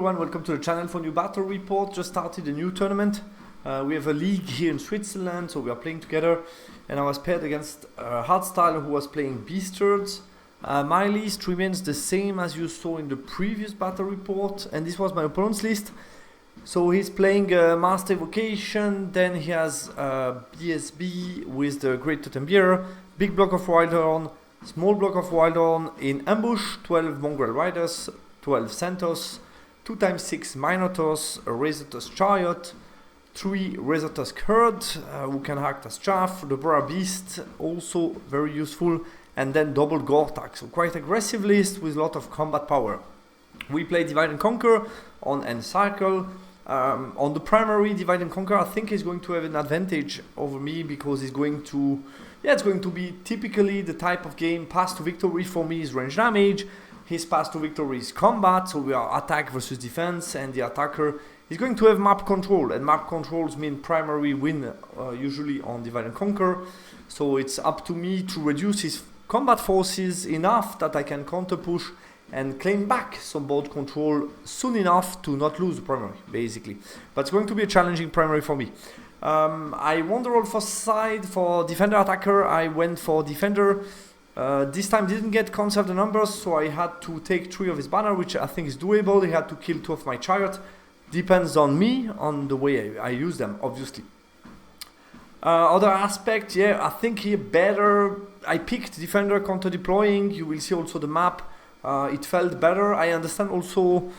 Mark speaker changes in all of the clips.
Speaker 1: everyone, welcome to the channel for new battle report. Just started a new tournament. We have a league here in Switzerland, so we are playing together. And I was paired against Hardstyle, who was playing Beastards. My list remains the same as you saw in the previous battle report, and this was my opponent's list. So he's playing Master Evocation, then he has BSB with the Great Totem Bearer, big block of Wildhorn, small block of Wildhorn in ambush, 12 Mongrel Riders, 12 Centaurs, 2x6 Minotaurs, a Razortusk Chariot, 3 Razortusk Herd, who can act as chaff, the Bora Beast, also very useful, and then double Gortak, so quite aggressive list with a lot of combat power. We play Divide and Conquer on Encircle. On the primary, Divide and Conquer, I think he's going to have an advantage over me because he's going to, it's going to be typically the type of game. Path to victory for me is range damage. His path to victory is combat, so we are attack versus defense, and the attacker is going to have map control, and map controls mean primary win usually on Divide and Conquer. So it's up to me to reduce his combat forces enough that I can counter push and claim back some board control soon enough to not lose the primary, basically. But it's going to be a challenging primary for me. I won the roll for side. For defender attacker, I went for defender. This time didn't get conserve the numbers, so I had to take 3 of his banner, which I think is doable. He had to kill 2 of my chariot. Depends on me, on the way I use them, obviously. Other aspect, I think here better. I picked defender counter deploying. You will see also the map. It felt better. I understand also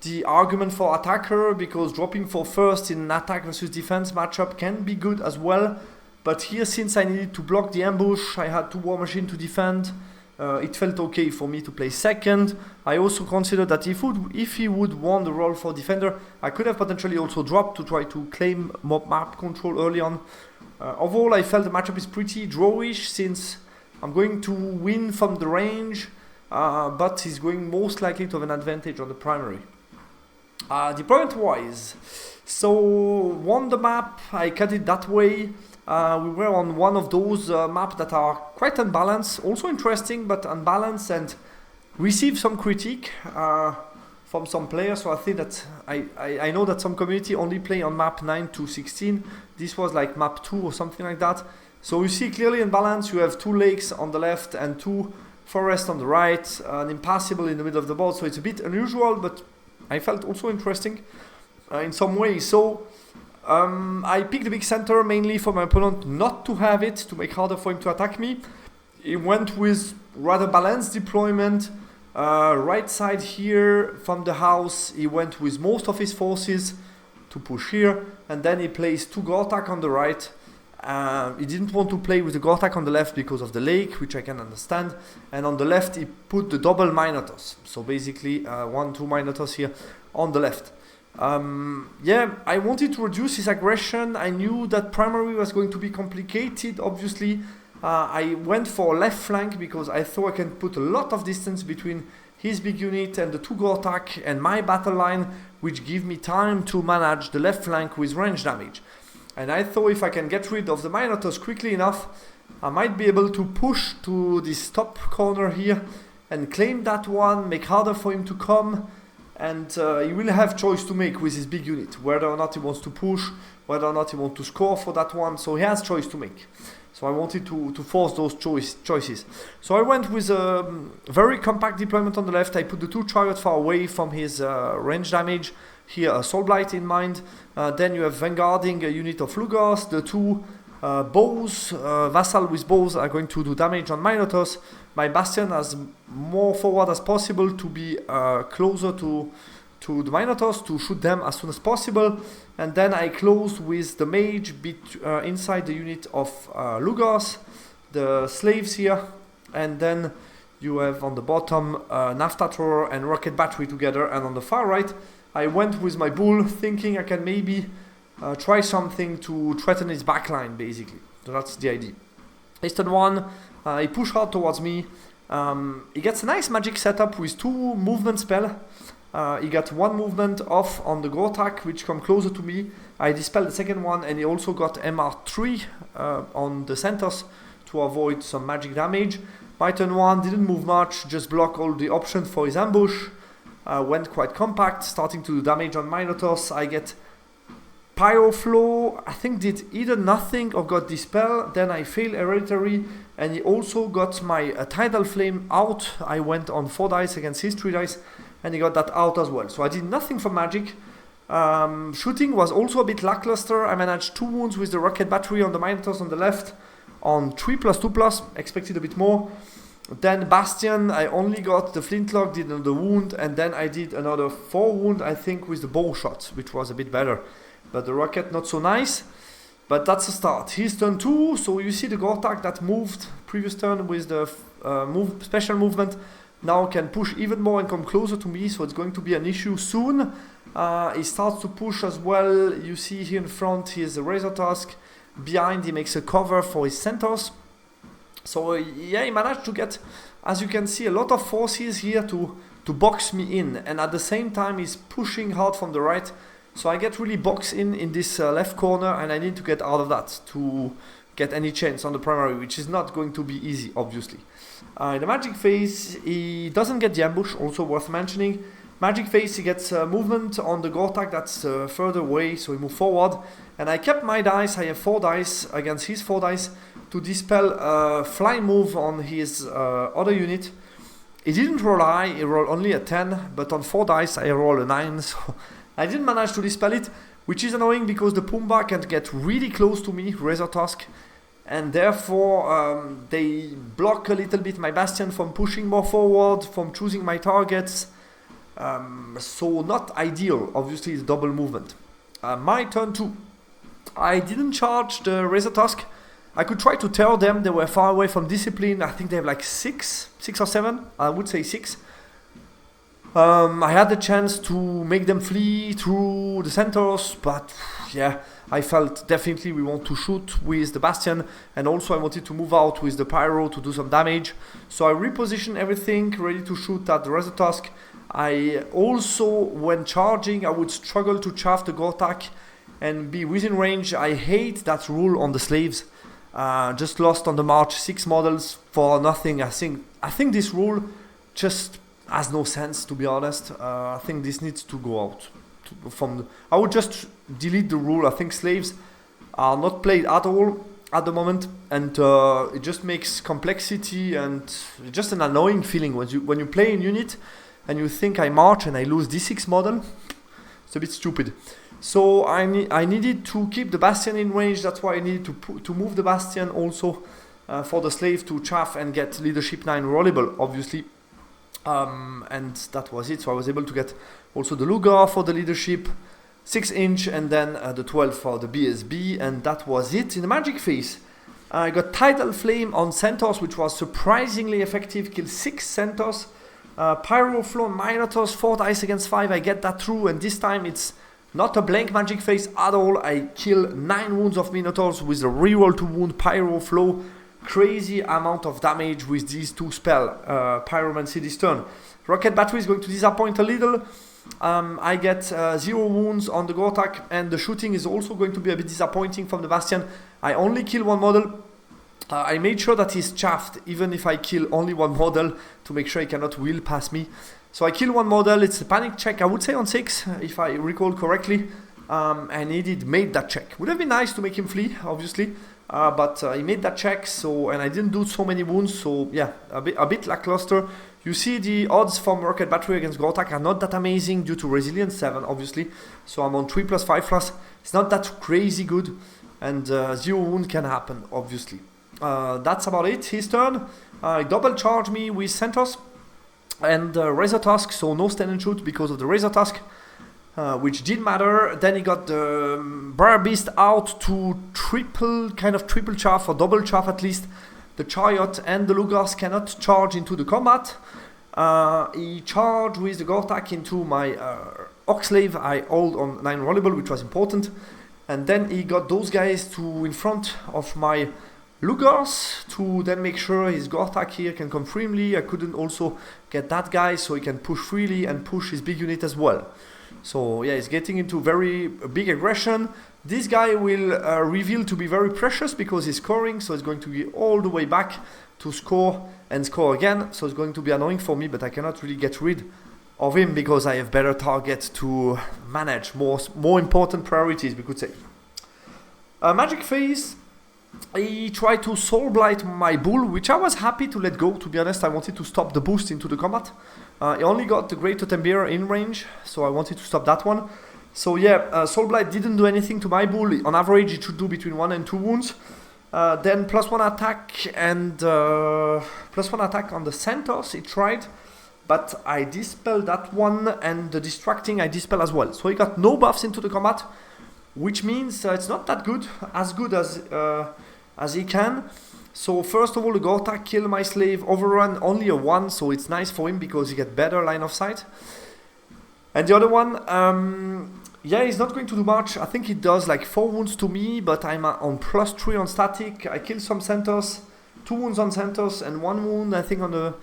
Speaker 1: the argument for attacker, because dropping for first in an attack versus defense matchup can be good as well. But here, since I needed to block the ambush, I had 2 War Machine to defend. It felt okay for me to play second. I also considered that if he would won the role for defender, I could have potentially also dropped to try to claim map control early on. Overall, I felt the matchup is pretty drawish, since I'm going to win from the range, but he's going most likely to have an advantage on the primary. Deployment wise, so won the map, I cut it that way. We were on one of those maps that are quite unbalanced, also interesting but unbalanced, and received some critique from some players. So I think that I know that some community only play on map 9 to 16. This was like map 2 or something like that. So you see clearly unbalanced. You have 2 lakes on the left and 2 forests on the right, an impassable in the middle of the board. So it's a bit unusual, but I felt also interesting in some ways. So I picked the big center mainly for my opponent not to have it, to make harder for him to attack me. He went with rather balanced deployment. Right side here from the house, he went with most of his forces to push here, and then he plays 2 Gortak on the right. He didn't want to play with the Gortak on the left because of the lake, which I can understand. And on the left, he put the double Minotaurs. So basically, 1-2 Minotaurs here on the left. I wanted to reduce his aggression. I knew that primary was going to be complicated, obviously. I went for left flank because I thought I can put a lot of distance between his big unit and the 2 Gortak and my battle line, which give me time to manage the left flank with range damage. And I thought if I can get rid of the Minotaurs quickly enough, I might be able to push to this top corner here and claim that one, make harder for him to come. And he will have choice to make with his big unit, whether or not he wants to push, whether or not he wants to score for that one. So he has choice to make. So I wanted to force those choices. So I went with a very compact deployment on the left. I put the 2 chariots far away from his range damage. Here a Soul Blight in mind. Then you have Vanguarding a unit of Lugars. The 2 bows, Vassal with bows, are going to do damage on Minotaurs. My Bastion as more forward as possible to be closer to the Minotaurs, to shoot them as soon as possible. And then I close with the Mage inside the unit of Lugars, the slaves here. And then you have on the bottom Naphtha Thrower and Rocket Battery together. And on the far right, I went with my Bull, thinking I can maybe try something to threaten his backline, basically. So that's the idea. Eastern one, he pushed hard towards me. He gets a nice magic setup with 2 movement spell. He got 1 movement off on the Gortak, which come closer to me. I dispelled the second one, and he also got MR3 on the Centaurs to avoid some magic damage. My turn 1 didn't move much, just block all the options for his ambush. went quite compact, starting to do damage on Minotaurs. I get Pyro Flow, I think did either nothing or got Dispel, then I fail Hereditary, and he also got my Tidal Flame out. I went on 4 dice against his 3 dice, and he got that out as well. So I did nothing for magic. Shooting was also a bit lackluster. I managed 2 wounds with the rocket battery on the Minotaurs on the left, on 3+2+, expected a bit more. Then Bastion, I only got the flintlock, did another wound, and then I did another 4 wound, I think, with the bow shot, which was a bit better. But the rocket not so nice, but that's a start. His turn 2, so you see the Gortak that moved previous turn with the special movement, now can push even more and come closer to me, so it's going to be an issue soon. He starts to push as well. You see here in front, he has a Razor Tusk. Behind, he makes a cover for his Centaurs. So yeah, he managed to get, as you can see, a lot of forces here to box me in, and at the same time he's pushing hard from the right. So I get really boxed in this left corner, and I need to get out of that to get any chance on the primary, which is not going to be easy, obviously. In the magic phase, he doesn't get the ambush, also worth mentioning. Magic phase, he gets movement on the Gortak that's further away, so he moves forward. And I kept my dice, I have 4 dice against his 4 dice to dispel a fly move on his other unit. He didn't roll high, he rolled only a 10, but on 4 dice I roll a 9, so I didn't manage to dispel it, which is annoying because the Pumbaa can get really close to me, Razor Tusk, and therefore they block a little bit my Bastion from pushing more forward, from choosing my targets, so not ideal, obviously, the double movement. My turn 2. I didn't charge the Razor Tusk. I could try to tell them, they were far away from discipline. I think they have like 6 or 7, I would say 6. I had the chance to make them flee through the Centaurs, but yeah, I felt definitely we want to shoot with the Bastion, and also I wanted to move out with the Pyro to do some damage. So I repositioned everything, ready to shoot at the Razor Tusk. I also, when charging, I would struggle to chaff the Gortak and be within range. I hate that rule on the slaves. Just lost on the march 6 models for nothing. I think this rule just has no sense, to be honest. I think this needs to go out. I would just delete the rule. I think slaves are not played at all at the moment, and it just makes complexity and just an annoying feeling when you play in unit and you think I march and I lose D6 model. It's a bit stupid. So I needed to keep the Bastion in range. That's why I needed to move the Bastion also for the slave to chaff and get leadership 9 rollable, obviously. And that was it. So I was able to get also the Lugar for the leadership 6-inch, and then the 12 for the BSB, and that was it. In the magic phase, I got Tidal Flame on Centaurs, which was surprisingly effective. Killed 6 Centaurs. Pyro Flow on Minotaurs, 4 dice against 5. I get that through, and this time it's not a blank magic phase at all. I kill 9 wounds of Minotaurs with a reroll to wound Pyro Flow. Crazy amount of damage with these 2 spells. Pyromancy this turn. Rocket Battery is going to disappoint a little. I get 0 wounds on the Gortak, and the shooting is also going to be a bit disappointing from the Bastion. I only kill 1 model. I made sure that he's chaffed, even if I kill only 1 model, to make sure he cannot wheel past me. So I kill 1 model. It's a panic check, I would say on 6, if I recall correctly. And he made that check. Would have been nice to make him flee, obviously. But he made that check, and I didn't do so many wounds, so yeah, a bit lackluster. You see the odds from Rocket Battery against Gortak are not that amazing due to Resilience 7, obviously. So I'm on 3+, 5+. It's not that crazy good, and 0 wound can happen, obviously. That's about it. His turn. Double charge me with Centaurs and Razor Tusk, so no stand and shoot because of the Razor Tusk. Which did matter. Then he got the Briar Beast out to triple chaff, or double chaff at least. The Chariot and the Lugars cannot charge into the combat. He charged with the Gortak into my Oxlave. I hold on 9 rollable, which was important. And then he got those guys in front of my Lugars to then make sure his Gortak here can come freely. I couldn't also get that guy, so he can push freely and push his big unit as well. So yeah, he's getting into very big aggression. This guy will reveal to be very precious because he's scoring, so he's going to be all the way back to score and score again. So it's going to be annoying for me, but I cannot really get rid of him because I have better targets to manage, more important priorities, we could say. Magic phase, he tried to soul blight my bull, which I was happy to let go, to be honest. I wanted to stop the boost into the combat. He only got the Great Totem Bearer in range, so I wanted to stop that one. So yeah, soul blight didn't do anything to my bull. On average, it should do between 1 and 2 wounds. Then +1 attack and +1 attack on the Centaurs, he tried. But I dispelled that one, and the distracting I dispel as well. So he got no buffs into the combat, which means it's not that good as he can. So first of all, the Gortak kill my slave, overrun only a 1, so it's nice for him because he get better line of sight. And the other one, yeah, he's not going to do much. I think he does like 4 wounds to me, but I'm on +3 on static. I kill some Centaurs, 2 wounds on Centaurs and 1 wound I think on the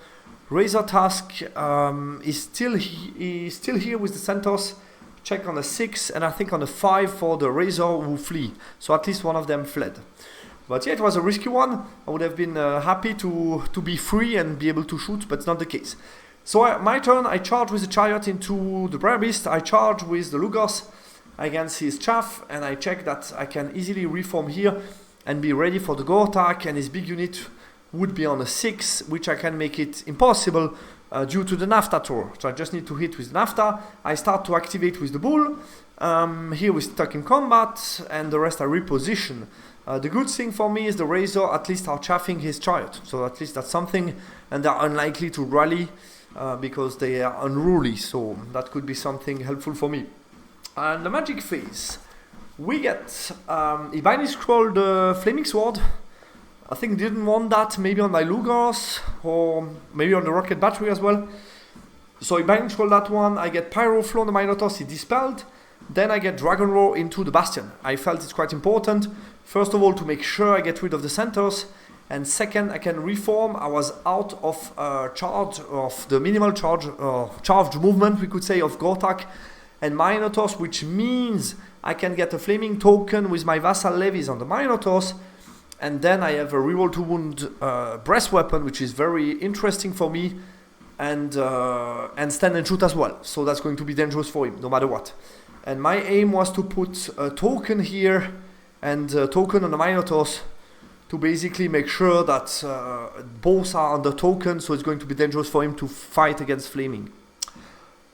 Speaker 1: Razor Task. He's still here with the Centaurs. Check on the 6 and I think on the 5 for the Razor who flee. So at least one of them fled. But yeah, it was a risky one. I would have been happy to be free and be able to shoot, but it's not the case. So my turn, I charge with the Chariot into the Brer Beast. I charge with the Lugos against his Chaff, and I check that I can easily reform here and be ready for the Gortak, and his big unit would be on a 6, which I can make it impossible due to the Nafta Tor. So I just need to hit with Nafta. I start to activate with the Bull. Here we're stuck in combat, and the rest I reposition. The good thing for me is the Razor at least are chaffing his Chariot. So at least that's something, and they're unlikely to rally because they are unruly. So that could be something helpful for me. And the magic phase. We get he binary scrolled the Flaming Sword. I think didn't want that, maybe on my Lugos or maybe on the Rocket Battery as well. So he binary scrolled that one. I get Pyro Flow on the Minotaurs, he dispelled. Then I get Dragon Roar into the Bastion. I felt it's quite important. First of all, to make sure I get rid of the Centaurs. And second, I can reform. I was out of charge of the minimal charge, charged movement, we could say, of Gortak and Minotaurs, which means I can get a Flaming Token with my Vassal Levies on the Minotaurs. And then I have a reroll to wound breast weapon, which is very interesting for me, and stand and shoot as well. So that's going to be dangerous for him, no matter what. And my aim was to put a token here and a token on the Minotaurs to basically make sure that both are on the token, so it's going to be dangerous for him to fight against Flaming.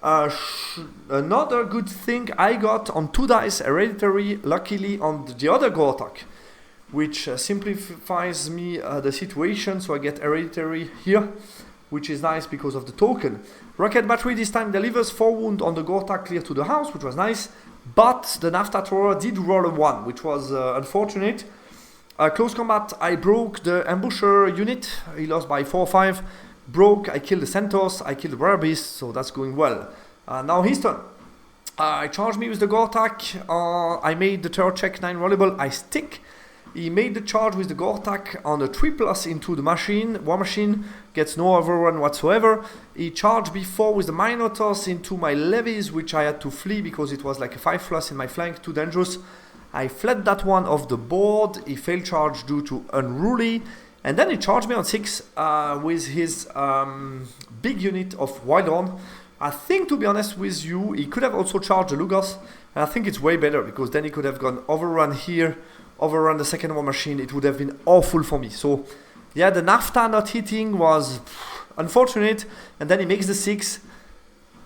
Speaker 1: Another good thing, I got on 2 dice Hereditary, luckily on the other Gortak, which simplifies me the situation, so I get Hereditary here, which is nice because of the token. Rocket Battery this time delivers 4 wound on the Gortak clear to the house, which was nice, but the Nafta Thrower did roll a 1, which was unfortunate. Close combat, I broke the Ambusher unit, he lost by 4 or 5, broke, I killed the Centaurs, I killed the Brer Beast, so that's going well. Now his turn. I charged me with the Gortak, I made the turret check 9 rollable, I stick. He made the charge with the Gortak on a 3+ into the machine. War Machine gets no overrun whatsoever. He charged before with the Minotaurs into my levies, which I had to flee because it was like a 5+ in my flank, too dangerous. I fled that one off the board. He failed charge due to unruly. And then he charged me on 6 with his big unit of Wildhorn. I think, to be honest with you, he could have also charged the Lugos. And I think it's way better because then he could have gone overrun here, overrun the second War Machine. It would have been awful for me. So yeah, the Nafta not hitting was unfortunate, and then he makes the 6.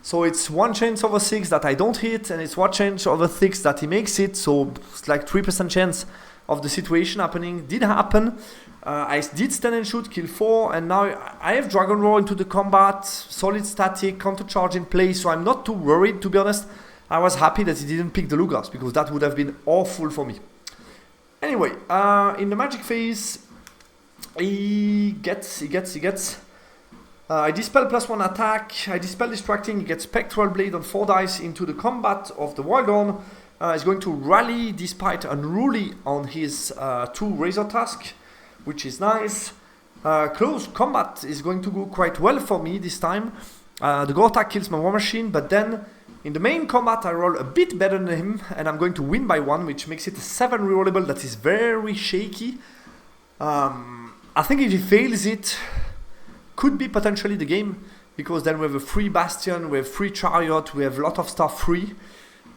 Speaker 1: So it's 1 chance over 6 that I don't hit, and it's 1 chance over 6 that he makes it. So it's like 3% chance of the situation happening. Did happen. I did stand and shoot, kill 4, and now I have Dragon Roar into the combat, solid static, counter charge in place, so I'm not too worried, to be honest. I was happy that he didn't pick the Lugos, because that would have been awful for me. Anyway, in the magic phase, he gets. I dispel +1 attack, I dispel distracting, he gets Spectral Blade on 4 dice into the combat of the Wildhorn. He's going to rally despite unruly on his 2 Razor Task, which is nice. Close combat is going to go quite well for me this time. The Gortak kills my War Machine, but then in the main combat I roll a bit better than him, and I'm going to win by 1, which makes it a 7 rerollable. That is very shaky. I think if he fails it, could be potentially the game. because then we have a free Bastion, we have free Chariot, we have a lot of stuff free.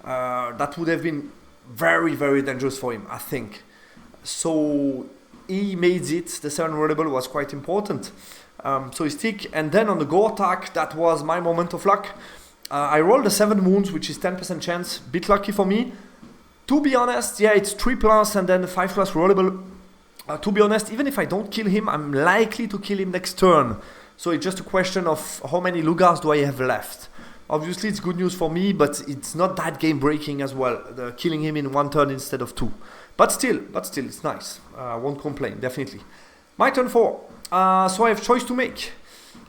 Speaker 1: That would have been very, very dangerous for him, I think. So he made it. The 7 rollable was quite important. So he stick, and then on the go attack, that was my moment of luck. I rolled a 7 wounds, which is 10% chance, bit lucky for me. To be honest, yeah, it's 3+ and then 5+ rollable. To be honest, even if I don't kill him, I'm likely to kill him next turn. So it's just a question of how many Lugars do I have left. Obviously, it's good news for me, but it's not that game breaking as well. Killing him in 1 turn instead of 2. But still, it's nice. I won't complain, definitely. My turn 4. So I have choice to make.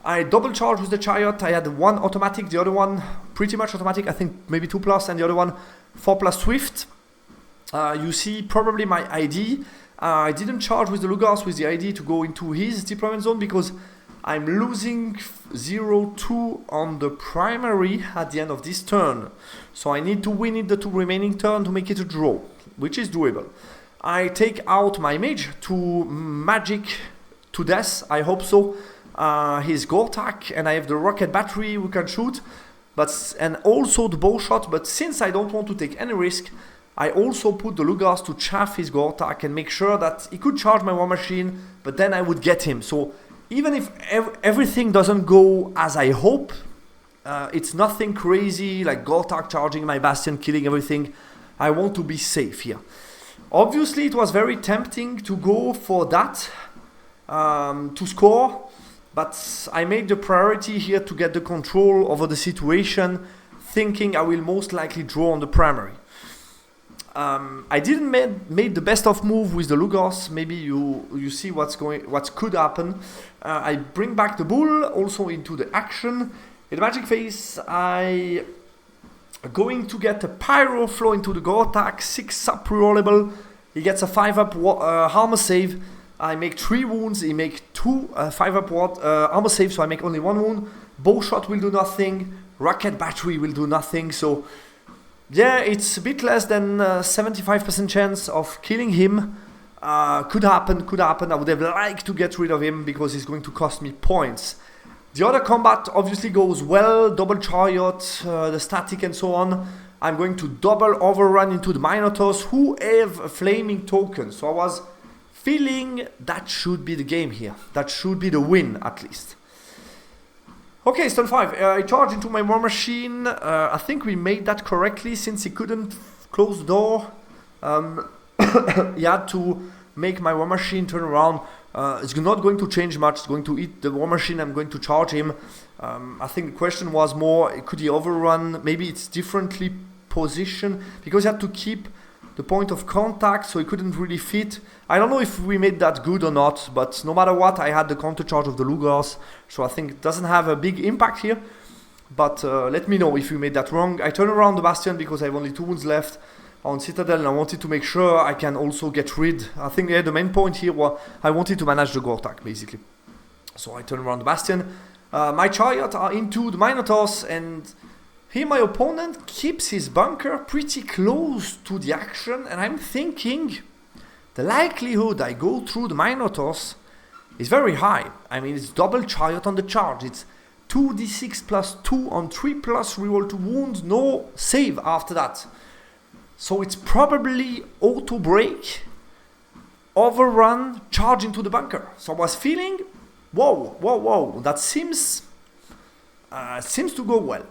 Speaker 1: I double charge with the Chariot. I had 1 automatic, the other one pretty much automatic. I think maybe 2+, and the other one 4+ Swift. You see probably my ID. I didn't charge with the Lugars with the ID to go into his deployment zone because I'm losing 0-2 on the primary at the end of this turn. So I need to win in the 2 remaining turns to make it a draw, which is doable. I take out my mage to magic to death, I hope so. His go attack, and I have the rocket battery we can shoot, and also the bow shot. But since I don't want to take any risk, I also put the Lugars to chaff his go attack and make sure that he could charge my war machine, but then I would get him. So even if everything doesn't go as I hope, it's nothing crazy like go attack, charging my Bastion, killing everything. I want to be safe here. Obviously, it was very tempting to go for that, to score. But I made the priority here to get the control over the situation, thinking I will most likely draw on the primary. I didn't made the best of move with the Lugars. Maybe you see what could happen. I bring back the bull also into the action. In the magic phase, I going to get a pyro flow into the go attack, 6 up rerollable. He gets a 5-up armor save. I make 3 wounds, he make 2 5-up armor save, so I make only 1 wound. Bow shot will do nothing, rocket battery will do nothing, so yeah, it's a bit less than 75% chance of killing him. Could happen, I would have liked to get rid of him because he's going to cost me points. The other combat obviously goes well, double chariot, the static and so on. I'm going to double overrun into the Minotaurs who have a flaming token, so I was feeling that should be the game here. That should be the win, at least. Okay, turn 5. I charge into my war machine. I think we made that correctly since he couldn't close the door. He had to make my war machine turn around. It's not going to change much. It's going to eat the war machine. I'm going to charge him. I think the question was more, could he overrun? Maybe it's differently positioned because he had to keep the point of contact, so he couldn't really fit. I don't know if we made that good or not, but no matter what, I had the counter charge of the Lugars, so I think it doesn't have a big impact here. But let me know if we made that wrong. I turn around the Bastion because I have only 2 wounds left on Citadel, and I wanted to make sure I can also get rid. I think the main point here was I wanted to manage the go attack, basically. So I turn around the Bastion. My Chariot are into the Minotaurs, and here my opponent keeps his bunker pretty close to the action, and I'm thinking the likelihood I go through the Minotaurs is very high. I mean, it's double Chariot on the charge. It's 2d6 plus 2 on 3+ reroll to wound, no save after that. So it's probably auto break, overrun, charge into the bunker. So I was feeling, whoa, that seems to go well.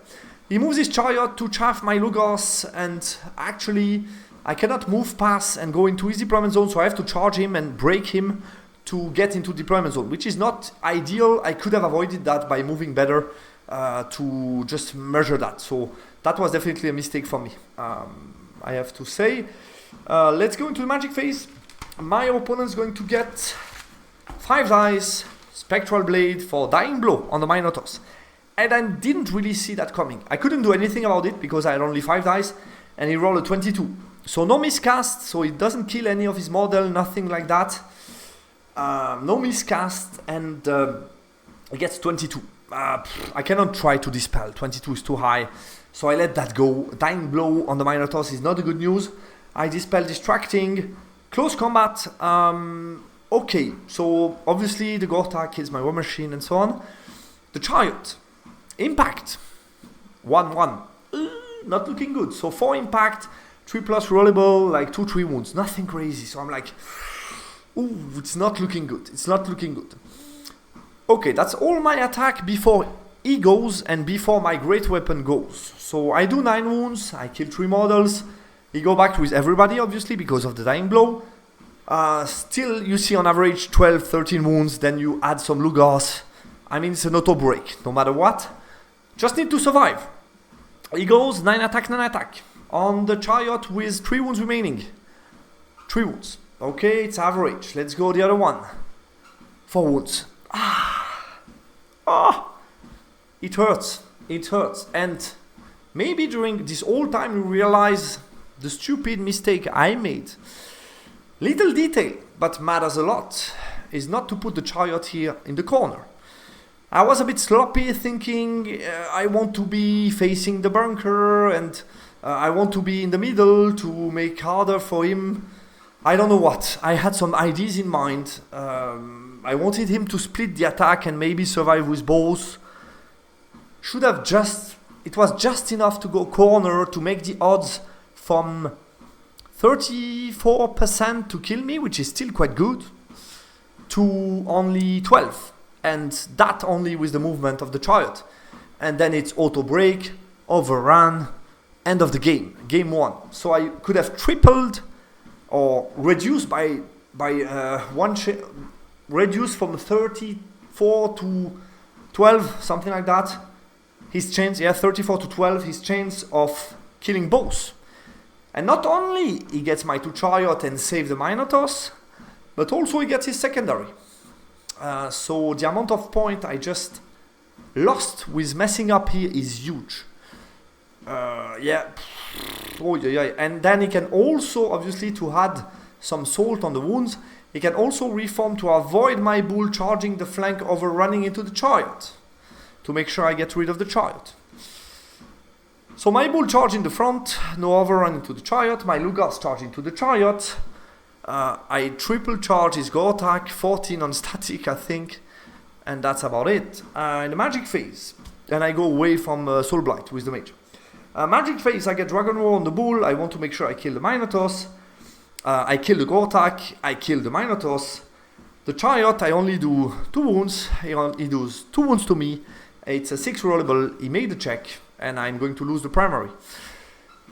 Speaker 1: He moves his Chariot to chaff my Lugars, and actually I cannot move past and go into his deployment zone, so I have to charge him and break him to get into deployment zone, which is not ideal. I could have avoided that by moving better to just measure that. So that was definitely a mistake for me, I have to say. Let's go into the magic phase. My opponent is going to get 5 dice, Spectral Blade for Dying Blow on the Minotaurs. And I didn't really see that coming. I couldn't do anything about it because I had only 5 dice and he rolled a 22. So no miscast, so it doesn't kill any of his model, nothing like that. No miscast, and he gets 22. I cannot try to dispel, 22 is too high. So I let that go. Dying Blow on the Minotaurs is not a good news. I dispel Distracting. Close combat. Okay, so obviously the go attack kills my war machine and so on. The Chariot. Impact. 1-1. Not looking good. So 4 impact, 3+ rollable, like 2-3 wounds. Nothing crazy. So I'm like, ooh, it's not looking good. It's not looking good. Okay, that's all my attack before he goes and before my great weapon goes. So I do 9 wounds, I kill 3 models. He go back with everybody, obviously, because of the dying blow. Still, you see on average 12, 13 wounds, then you add some Lugars. I mean, it's an auto break, no matter what. Just need to survive. He goes 9 attack, 9 attack. On the chariot with 3 wounds remaining. 3 wounds. Okay, it's average. Let's go the other one. 4 wounds. It hurts. It hurts. And maybe during this whole time you realize the stupid mistake I made. Little detail, but matters a lot, is not to put the chariot here in the corner. I was a bit sloppy thinking I want to be facing the bunker and I want to be in the middle to make harder for him. I don't know what. I had some ideas in mind. I wanted him to split the attack and maybe survive with both. Should have just... It was just enough to go corner to make the odds from 34% to kill me, which is still quite good, to only 12. And that only with the movement of the chariot. And then it's auto break, overrun, end of the game, game 1. So I could have tripled or reduced by reduced from 34 to 12, something like that. His chance, 34 to 12, his chance of killing both. And not only he gets my 2 chariot and save the Minotaurs, but also he gets his secondary. So the amount of point I just lost with messing up here is huge. Yeah. Oh, yeah. And then he can also, obviously, to add some salt on the wounds, he can also reform to avoid my bull charging the flank overrunning into the chariot, to make sure I get rid of the chariot. So my bull charge in the front, no overrun into the chariot, my Lugars charge into the chariot. I triple charge his go attack, 14 on static I think, and that's about it. In the magic phase, and I go away from Soul Blight with the mage. Magic phase, I get Dragon Roar on the bull, I want to make sure I kill the Minotaurs. I kill the go attack, I kill the Minotaurs. The chariot, I only do 2 wounds, he does 2 wounds to me. It's a 6 rollable, he made the check, and I'm going to lose the primary.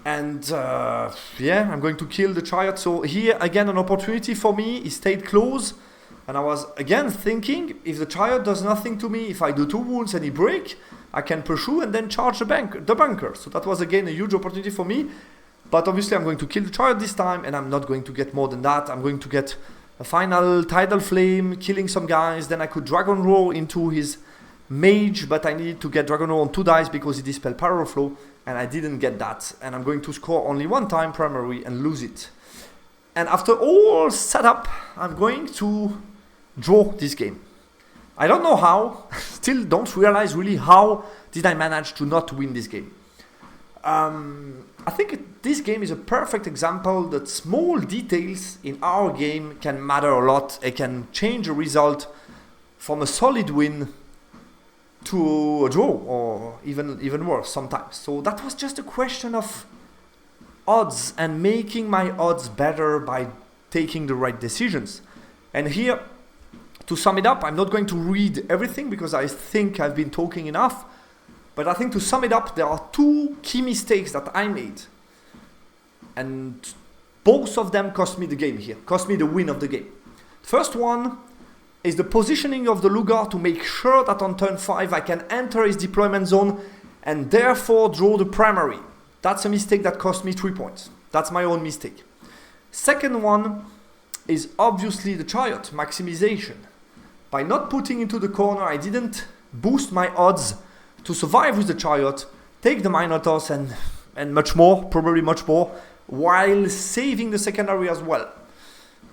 Speaker 1: And yeah, I'm going to kill the chariot. So here again an opportunity for me. He stayed close, and I was again thinking, if the chariot does nothing to me, if I do 2 wounds and he break, I can pursue and then charge the bunker. So that was again a huge opportunity for me. But obviously I'm going to kill the chariot this time, and I'm not going to get more than that. I'm going to get a final tidal flame, killing some guys. Then I could Dragon Roar into his mage, but I needed to get Dragon Roar on 2 dice because he dispelled Power Flow, and I didn't get that. And I'm going to score only 1 time primary and lose it. And after all setup, I'm going to draw this game. I don't know how, still don't realize really how did I manage to not win this game. I think this game is a perfect example that small details in our game can matter a lot. It can change a result from a solid win to a draw, or even worse sometimes. So that was just a question of odds and making my odds better by taking the right decisions. And here, to sum it up, I'm not going to read everything because I think I've been talking enough, but I think to sum it up, there are 2 key mistakes that I made, and both of them cost me the game here, cost me the win of the game. First one is the positioning of the Lugar to make sure that on turn 5 I can enter his deployment zone and therefore draw the primary. That's a mistake that cost me 3 points. That's my own mistake. Second one is obviously the chariot maximization. By not putting into the corner, I didn't boost my odds to survive with the chariot, take the Minotaurs and much more, probably much more, while saving the secondary as well.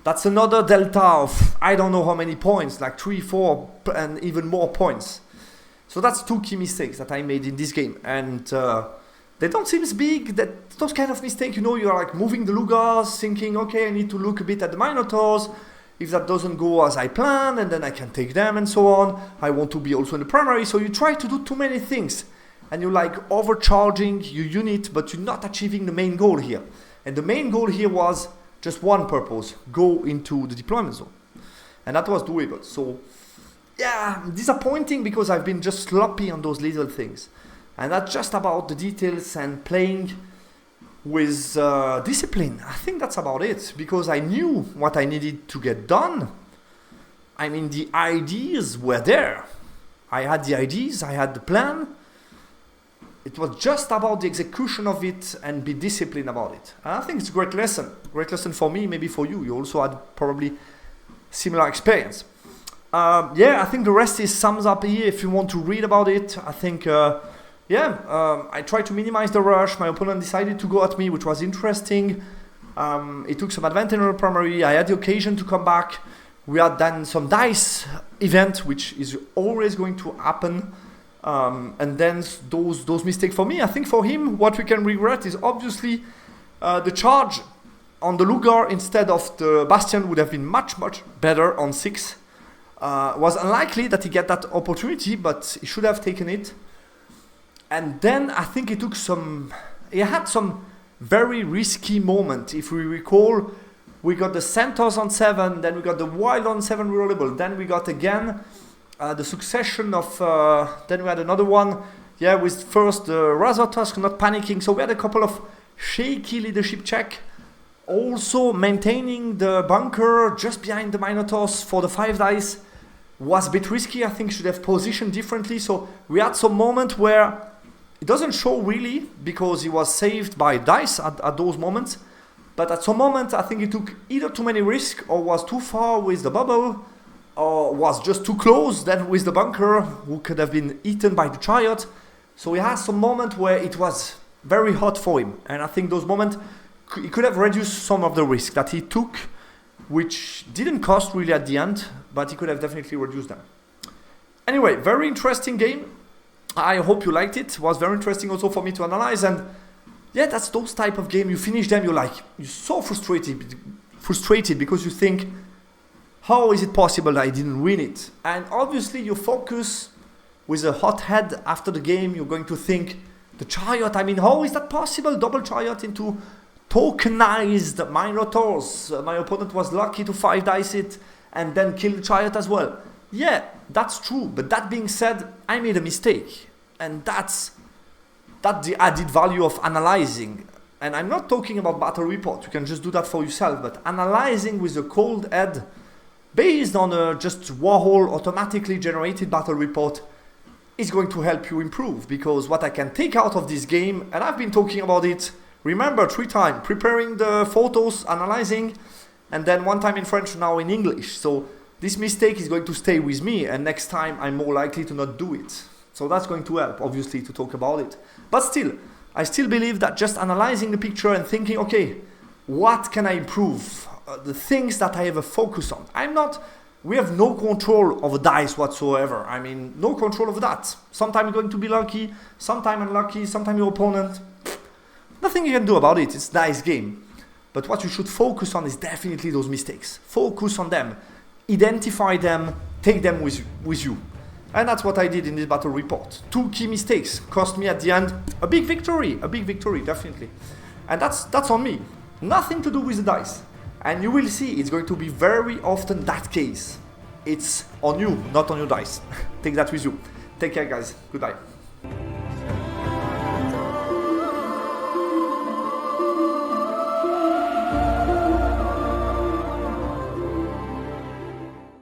Speaker 1: That's another delta of I don't know how many points, like 3, 4 and even more points. So that's 2 key mistakes that I made in this game. And they don't seem big, that those kind of mistakes, you know, you're like moving the Lugars, thinking, okay, I need to look a bit at the Minotaurs. if that doesn't go as I plan, and then I can take them and so on. I want to be also in the primary, so you try to do too many things. And you're like overcharging your unit, but you're not achieving the main goal here. And the main goal here was just one purpose, go into the deployment zone. And that was doable. So yeah, disappointing because I've been just sloppy on those little things. And that's just about the details and playing with discipline. I think that's about it, because I knew what I needed to get done. I mean, the ideas were there. I had the ideas, I had the plan. It was just about the execution of it and be disciplined about it. And I think it's a great lesson for me, maybe for you. You also had probably similar experience. Yeah, I think the rest is sums up here if you want to read about it. I think I tried to minimize the rush. My opponent decided to go at me, which was interesting. It took some advantage in the primary. I had the occasion to come back. We had done some dice event, which is always going to happen. And then those mistakes for me. I think for him, what we can regret is obviously the charge on the Lugar instead of the Bastion would have been much, much better on 6. Was unlikely that he get that opportunity, but he should have taken it. And then I think he had some very risky moment. If we recall, we got the Centaurs on 7, then we got the Wild on 7 rerollable, then we got again the succession of, then we had another one, with first the Razor Tusk not panicking. So we had a couple of shaky leadership check. Also maintaining the bunker just behind the Minotaurs for the 5 dice was a bit risky. I think should have positioned differently. So we had some moment where it doesn't show really because he was saved by dice at those moments. But at some moment I think he took either too many risks or was too far with the bubble or was just too close then with the bunker who could have been eaten by the chariot. So he has some moment where it was very hot for him. And I think those moments he could have reduced some of the risk that he took, which didn't cost really at the end, but he could have definitely reduced them. Anyway, very interesting game. I hope you liked it. It was very interesting also for me to analyze. And yeah, that's those type of game. You finish them, you're so frustrated because you think, how is it possible that I didn't win it? And obviously you focus with a hot head after the game. You're going to think, the chariot, I mean, how is that possible? Double chariot into tokenized Minotaurs. My opponent was lucky to 5 dice it and then kill the chariot as well. Yeah, that's true. But that being said, I made a mistake. And that's the added value of analyzing. And I'm not talking about battle report. You can just do that for yourself. But analyzing with a cold head based on a just Warhall automatically generated battle report is going to help you improve. Because what I can take out of this game, and I've been talking about it, remember 3 times, preparing the photos, analyzing, and then 1 time in French, now in English. So this mistake is going to stay with me, and next time I'm more likely to not do it. So that's going to help, obviously, to talk about it. But still, I still believe that just analyzing the picture and thinking, okay, what can I improve? The things that I have a focus on. We have no control of the dice whatsoever. I mean, no control of that. Sometimes you're going to be lucky, sometimes unlucky, sometimes your opponent. Nothing you can do about it. It's a dice game. But what you should focus on is definitely those mistakes. Focus on them. Identify them. Take them with you. And that's what I did in this battle report. 2 key mistakes cost me at the end a big victory, definitely. And that's on me. Nothing to do with the dice. And you will see it's going to be very often that case. It's on you, not on your dice. Take that with you. Take care, guys. Goodbye.